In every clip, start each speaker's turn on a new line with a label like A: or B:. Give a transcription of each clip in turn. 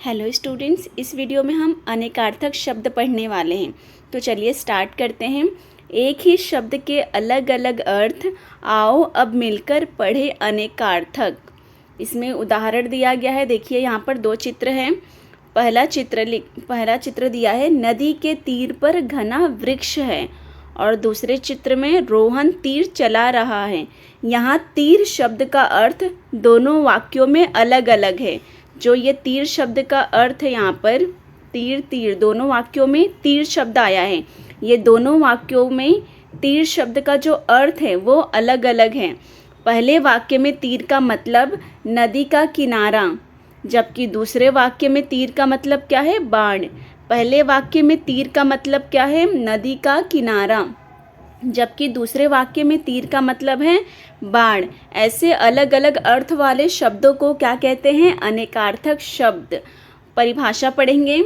A: Hello students, इस video में हम अनेकार्थक शब्द पढ़ने वाले हैं। तो चलिए स्टार्ट करते हैं। एक ही शब्द के अलग अलग अर्थ, आओ अब मिलकर पढ़े अनेकार्थक। इसमें उदाहरण दिया गया है। देखिए यहाँ पर दो चित्र हैं। पहला चित्र दिया है, नदी के तीर पर घना वृक्ष है, और दूसरे चित्र में रोहन तीर चला रहा है। यहाँ तीर शब्द का अर्थ दोनों वाक्यों में अलग अलग है। जो ये तीर शब्द का अर्थ है, यहाँ पर तीर दोनों वाक्यों में तीर शब्द आया है। ये दोनों वाक्यों में तीर शब्द का जो अर्थ है वो अलग अलग है। पहले वाक्य में तीर का मतलब नदी का किनारा, जबकि दूसरे वाक्य में तीर का मतलब क्या है? बाण। पहले वाक्य में तीर का मतलब क्या है? नदी का किनारा, जबकि दूसरे वाक्य में तीर का मतलब है बाण। ऐसे अलग अलग अर्थ वाले शब्दों को क्या कहते हैं? अनेकार्थक शब्द। परिभाषा पढ़ेंगे।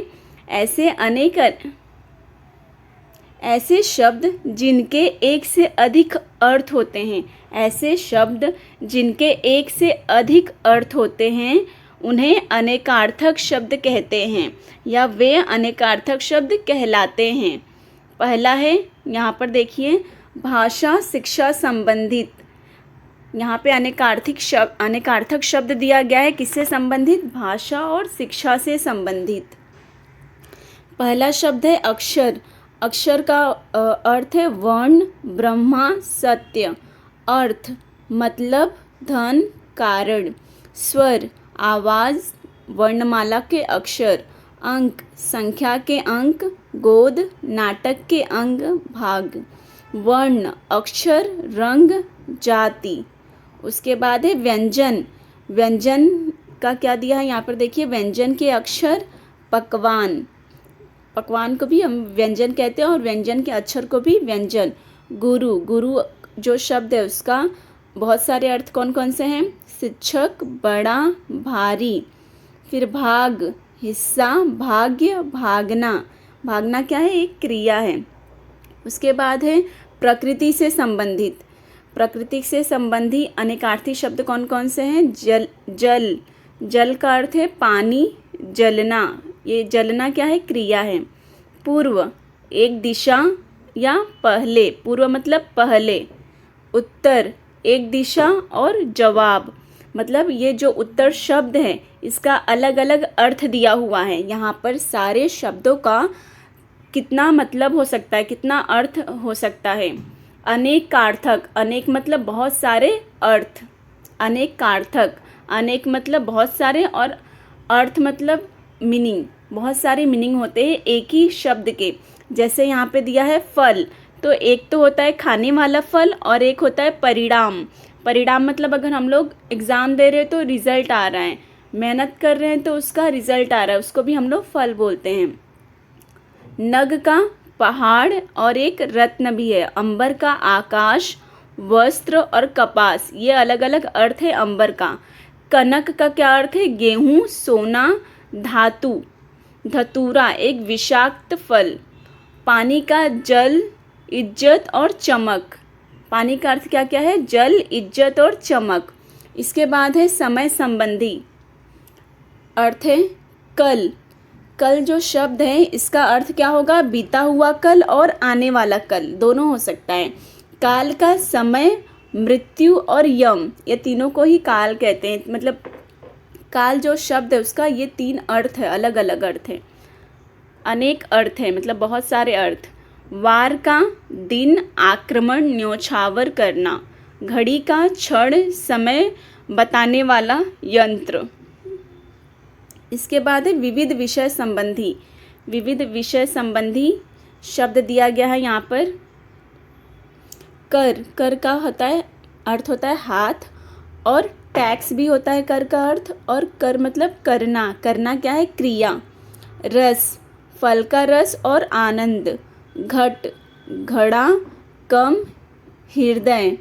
A: ऐसे शब्द जिनके एक से अधिक अर्थ होते हैं, ऐसे शब्द जिनके एक से अधिक अर्थ होते हैं उन्हें अनेकार्थक शब्द कहते हैं, या वे अनेकार्थक शब्द कहलाते हैं। पहला है, यहाँ पर देखिए, भाषा शिक्षा संबंधित। यहाँ पे अनेकार्थक शब्द दिया गया है। किससे संबंधित? भाषा और शिक्षा से संबंधित। पहला शब्द है अक्षर। अक्षर का अर्थ है वर्ण, ब्रह्मा, सत्य। अर्थ मतलब धन, कारण। स्वर आवाज़, वर्णमाला के अक्षर। अंक संख्या के अंक, गोद नाटक के अंग, भाग। वर्ण अक्षर, रंग, जाति। उसके बाद है व्यंजन। व्यंजन का क्या दिया है यहाँ पर देखिए, व्यंजन के अक्षर, पकवान। पकवान को भी हम व्यंजन कहते हैं और व्यंजन के अक्षर को भी व्यंजन। गुरु जो शब्द है उसका बहुत सारे अर्थ कौन कौन से हैं? शिक्षक, बड़ा, भारी। फिर भाग हिस्सा, भाग्य, भागना। भागना क्या है? एक क्रिया है। उसके बाद है प्रकृति से संबंधित। प्रकृति से संबंधी अनेकार्थी शब्द कौन कौन से हैं? जल का अर्थ है पानी, जलना। ये जलना क्या है? क्रिया है। पूर्व एक दिशा या पहले, पूर्व मतलब पहले। उत्तर एक दिशा और जवाब, मतलब ये जो उत्तर शब्द है इसका अलग अलग अर्थ दिया हुआ है। यहाँ पर सारे शब्दों का कितना मतलब हो सकता है, कितना अर्थ हो सकता है? अनेकार्थक। अनेक मतलब बहुत सारे अर्थ। अनेकार्थक, अनेक मतलब बहुत सारे, और अर्थ मतलब मीनिंग। बहुत सारे मीनिंग होते हैं एक ही शब्द के। जैसे यहाँ पे दिया है फल, तो एक तो होता है खाने वाला फल और एक होता है परिणाम। परिणाम मतलब अगर हम लोग एग्ज़ाम दे रहे हैं तो रिज़ल्ट आ रहा है, मेहनत कर रहे हैं तो उसका रिज़ल्ट आ रहा है, उसको भी हम लोग फल बोलते हैं। नग का पहाड़ और एक रत्न भी है। अंबर का आकाश, वस्त्र और कपास, ये अलग अलग अर्थ है अंबर का। कनक का क्या अर्थ है? गेहूँ, सोना, धातु। धतूरा एक विषाक्त फल। पानी का जल, इज्जत और चमक। पानी का अर्थ क्या क्या है? जल, इज्जत और चमक। इसके बाद है समय संबंधी। अर्थ है कल। कल जो शब्द है इसका अर्थ क्या होगा? बीता हुआ कल और आने वाला कल, दोनों हो सकता है। काल का समय, मृत्यु और यम, ये तीनों को ही काल कहते हैं। मतलब काल जो शब्द है उसका ये तीन अर्थ है, अलग अलग अर्थ है, अनेक अर्थ है, मतलब बहुत सारे अर्थ। वार का दिन, आक्रमण, न्योछावर करना। घड़ी का क्षण, समय बताने वाला यंत्र। इसके बाद है विविध विषय संबंधी। विविध विषय संबंधी शब्द दिया गया है यहाँ पर। कर का होता है, अर्थ होता है हाथ, और टैक्स भी होता है कर का अर्थ। और कर मतलब करना। करना क्या है? क्रिया। रस फल का रस और आनंद। घट घड़ा, कम, हृदय।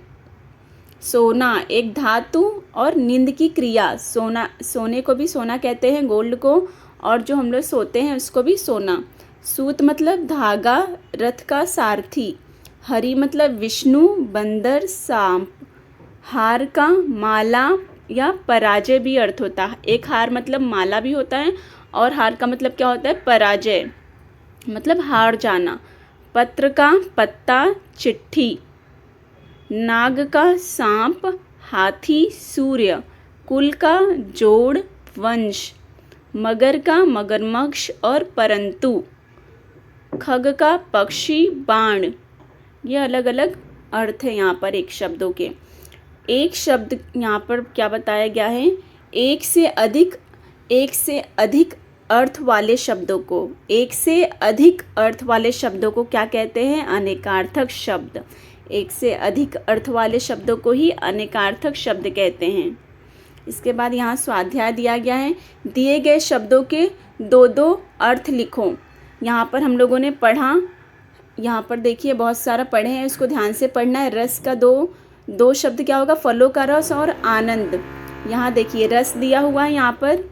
A: सोना एक धातु और नींद की क्रिया। सोने को भी सोना कहते हैं, गोल्ड को, और जो हम लोग सोते हैं उसको भी सोना। सूत मतलब धागा, रथ का सारथी। हरि मतलब विष्णु, बंदर, सांप। हार का माला, या पराजय भी अर्थ होता है। एक हार मतलब माला भी होता है और हार का मतलब क्या होता है, पराजय मतलब हार जाना। पत्र का पत्ता चिट्ठी, नाग का सांप, हाथी सूर्य, कुल का जोड़ वंश, मगर का मगरमच्छ और परंतु, खग का पक्षी बाण। ये अलग अलग अर्थ है यहाँ पर एक शब्दों के। एक शब्द यहाँ पर क्या बताया गया है, एक से अधिक अर्थ वाले शब्दों को, एक से अधिक अर्थ वाले शब्दों को क्या कहते हैं, अनेकार्थक शब्द। एक से अधिक अर्थ वाले शब्दों को ही अनेकार्थक शब्द कहते हैं। इसके बाद यहाँ स्वाध्याय दिया गया है, दिए गए शब्दों के दो दो अर्थ लिखो। यहाँ पर हम लोगों ने पढ़ा, यहाँ पर देखिए बहुत सारा पढ़े हैं, इसको ध्यान से पढ़ना है। रस का दो शब्द क्या होगा, फलों का रस और आनंद। यहाँ देखिए रस दिया हुआ है यहाँ पर,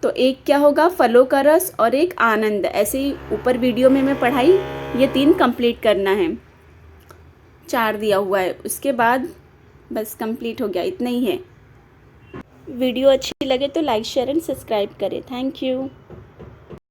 A: तो एक क्या होगा, फलों का रस और एक आनंद। ऐसे ही वीडियो वीडियो में मैं पढ़ाई, ये 3 कंप्लीट करना है। 4 दिया हुआ है, उसके बाद बस कंप्लीट हो गया, इतना ही है। वीडियो अच्छी लगे तो लाइक शेयर एंड सब्सक्राइब करें। Thank you.